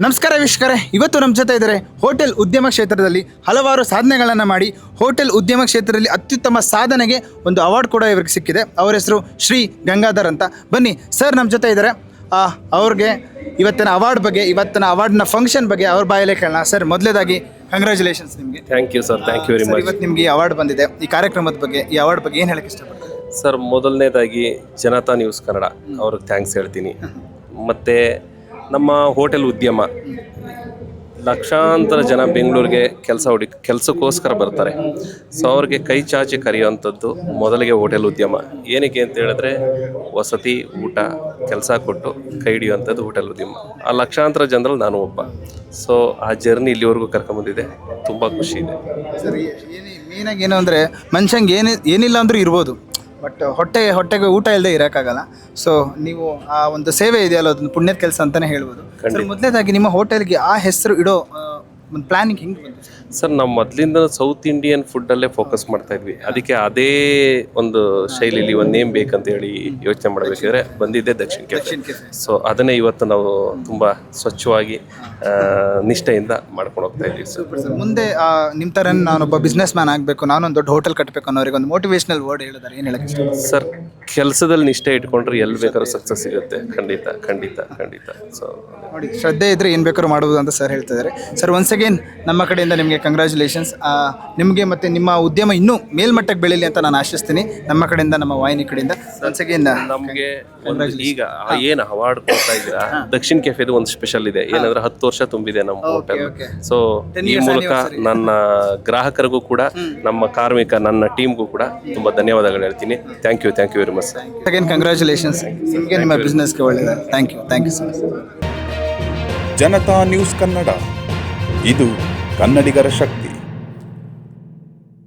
ನಮಸ್ಕಾರ ವೀಕ್ಷಕರೇ, ಇವತ್ತು ನಮ್ಮ ಜೊತೆ ಇದ್ದಾರೆ ಹೋಟೆಲ್ ಉದ್ಯಮ ಕ್ಷೇತ್ರದಲ್ಲಿ ಹಲವಾರು ಸಾಧನೆಗಳನ್ನು ಮಾಡಿ ಹೋಟೆಲ್ ಉದ್ಯಮ ಕ್ಷೇತ್ರದಲ್ಲಿ ಅತ್ಯುತ್ತಮ ಸಾಧನೆಗೆ ಒಂದು ಅವಾರ್ಡ್ ಕೂಡ ಇವರಿಗೆ ಸಿಕ್ಕಿದೆ. ಅವರ ಹೆಸರು ಶ್ರೀ ಗಂಗಾಧರ್ ಅಂತ. ಬನ್ನಿ ಸರ್ ನಮ್ಮ ಜೊತೆ ಇದ್ದಾರೆ. ಅವ್ರಿಗೆ ಇವತ್ತಿನ ಅವಾರ್ಡ್ ಬಗ್ಗೆ, ಇವತ್ತಿನ ಅವಾರ್ಡ್ನ ಫಂಕ್ಷನ್ ಬಗ್ಗೆ ಅವ್ರ ಬಾಯಲ್ಲೇ ಕೇಳೋಣ. ಸರ್, ಮೊದಲನೇದಾಗಿ ಕಂಗ್ರ್ಯಾಚುಲೇಷನ್ಸ್ ನಿಮಗೆ. Thank you sir, thank you very much. ಇವತ್ತು ನಿಮಗೆ ಈ ಅವಾರ್ಡ್ ಬಂದಿದೆ. ಈ ಕಾರ್ಯಕ್ರಮದ ಬಗ್ಗೆ, ಈ ಅವಾರ್ಡ್ ಬಗ್ಗೆ ಏನು ಹೇಳಕ್ಕೆ ಇಷ್ಟಪಡ್ತೀನಿ? ಸರ್, ಮೊದಲನೇದಾಗಿ ಜನತಾ ನ್ಯೂಸ್ ಕನ್ನಡ ಅವ್ರಿಗೆ ಥ್ಯಾಂಕ್ಸ್ ಹೇಳ್ತೀನಿ. ಮತ್ತು ನಮ್ಮ ಹೋಟೆಲ್ ಉದ್ಯಮ ಲಕ್ಷಾಂತರ ಜನ ಬೆಂಗಳೂರಿಗೆ ಕೆಲಸಕ್ಕೋಸ್ಕರ ಬರ್ತಾರೆ. ಸೊ ಅವ್ರಿಗೆ ಕೈ ಚಾಚಿ ಕರೆಯುವಂಥದ್ದು ಮೊದಲಿಗೆ ಹೋಟೆಲ್ ಉದ್ಯಮ. ಏನಕ್ಕೆ ಅಂತ ಹೇಳಿದ್ರೆ ವಸತಿ, ಊಟ, ಕೆಲಸ ಕೊಟ್ಟು ಕೈ ಹಿಡಿಯುವಂಥದ್ದು ಹೋಟೆಲ್ ಉದ್ಯಮ. ಆ ಲಕ್ಷಾಂತರ ಜನರಲ್ಲಿ ನಾನು ಒಬ್ಬ. ಸೊ ಆ ಜರ್ನಿ ಇಲ್ಲಿವರೆಗೂ ಕರ್ಕೊಂಬಂದಿದೆ. ತುಂಬ ಖುಷಿ ಇದೆ. ಸರಿ, ಮೇನಾಗಿ ಏನು ಅಂದರೆ ಮನುಷ್ಯಂಗೆ ಏನಿಲ್ಲ ಅಂದರೂ ಇರ್ಬೋದು, ಬಟ್ ಹೊಟ್ಟೆಗೆ ಊಟ ಇಲ್ಲದೆ ಇರೋಕ್ಕಾಗಲ್ಲ. ಸೊ ನೀವು ಆ ಒಂದು ಸೇವೆ ಇದೆಯಲ್ಲ, ಅದೊಂದು ಪುಣ್ಯದ ಕೆಲಸ ಅಂತಲೇ ಹೇಳ್ಬೋದು. ಸರ್, ಮೊದಲನೇದಾಗಿ ನಿಮ್ಮ ಹೋಟೆಲ್ಗೆ ಆ ಹೆಸರು ಇಡೋ ಒಂದು ಪ್ಲಾನಿಂಗ್ ಹೆಂಗೆ ಬಂತು ಸರ್? ನಾವು ಮೊದಲಿಂದ ಸೌತ್ ಇಂಡಿಯನ್ ಫುಡ್ಡಲ್ಲೇ ಫೋಕಸ್ ಮಾಡ್ತಾ ಇದ್ವಿ. ಅದಕ್ಕೆ ಅದೇ ಒಂದು ಶೈಲಿಲಿ ಒಂದು ನೇಮ್ ಬೇಕಂತ ಹೇಳಿ ಯೋಚನೆ ಮಾಡಬೇಕಾದ್ರೆ ಬಂದಿದ್ದೆ ದಕ್ಷಿಣ ಕೆಫೆ. ಸೊ ಅದನ್ನೇ ಇವತ್ತು ನಾವು ತುಂಬ ಸ್ವಚ್ಛವಾಗಿ ನಿಷ್ಠೆಯಿಂದ ಮಾಡ್ಕೊಂಡು ಹೋಗ್ತಾ ಇದ್ದೀವಿ. Super sir. ಮುಂದೆ ನಿಮ್ಮ ಥರ ನಾನೊಬ್ಬ ಬಿಸ್ನೆಸ್ ಮ್ಯಾನ್ ಆಗಬೇಕು, ನಾನೊಂದು ದೊಡ್ಡ ಹೋಟೆಲ್ ಕಟ್ಟಬೇಕು ಅನ್ನೋರಿಗೆ ಒಂದು ಮೋಟಿವೇಶನಲ್ ವರ್ಡ್ ಹೇಳಿದ್ದಾರೆ, ಏನು ಹೇಳಕ್ಕೆ ಇಷ್ಟ? ಸರ್, ಕೆಲಸದಲ್ಲಿ ನಿಷ್ಠೆ ಇಟ್ಕೊಂಡ್ರೆ ಎಲ್ಲಿ ಬೇಕಾದ್ರೂ ಸಕ್ಸಸ್ ಸಿಗುತ್ತೆ. ಖಂಡಿತ ಖಂಡಿತ ಖಂಡಿತ. ಸೊ ನೋಡಿ, ಶ್ರದ್ಧೆ ಇದ್ದರೆ ಏನು ಬೇಕಾದ್ರೂ ಮಾಡ್ಬೋದು ಅಂತ ಸರ್ ಹೇಳ್ತಿದ್ದಾರೆ. ಸರ್, ಒನ್ಸ್ ಅಗೇನ್ ನಮ್ಮ ಕಡೆಯಿಂದ ನಿಮಗೆ ಕಂಗ್ರ್ಯಾಚುಲೇಷನ್ಸ್. ನಿಮಗೆ ಮತ್ತು ನಿಮ್ಮ ಉದ್ಯಮ ಇನ್ನೂ ಮೇಲ್ಮಟ್ಟಕ್ಕೆ ಬೆಳೀಲಿ ಅಂತ ನಾನು ಆಶಿಸ್ತೀನಿ. ನಮ್ಮ ಕಡೆಯಿಂದ, ನಮ್ಮ ವಾಹಿನಿ ಕಡೆಯಿಂದ ಒನ್ಸ್ ಅಗೇನ್ ನಮಗೆ ಈಗ ಏನು ಅವಾರ್ಡ್ ಕೊಡ್ತಾ ಇದ್ದೀರಾ, ದಕ್ಷಿಣ ಕೆಫೆದು ಒಂದು ಸ್ಪೆಷಲ್ ಇದೆ. ಏನಂದ್ರೆ 10 ವರ್ಷ ತುಂಬಿದೆ ನಮ್ಮ ಹೋಟೆಲ್. ಸೊ ಈ ಮೂಲಕ ನನ್ನ ಗ್ರಾಹಕರಿಗೂ ಕೂಡ, ನಮ್ಮ ಕಾರ್ಮಿಕ, ನನ್ನ ಟೀಮ್ಗೂ ಕೂಡ ತುಂಬ ಧನ್ಯವಾದಗಳು ಹೇಳ್ತೀನಿ. Thank you very much. Again congratulations. ನಿಮಗೆ ನಿಮ್ಮ ಬಿಸ್ನೆಸ್ಗೆ ಒಳ್ಳೆಯದು. Thank you so much. Janata news Kannada, ಇದು ಕನ್ನಡಿಗರ ಶಕ್ತಿ.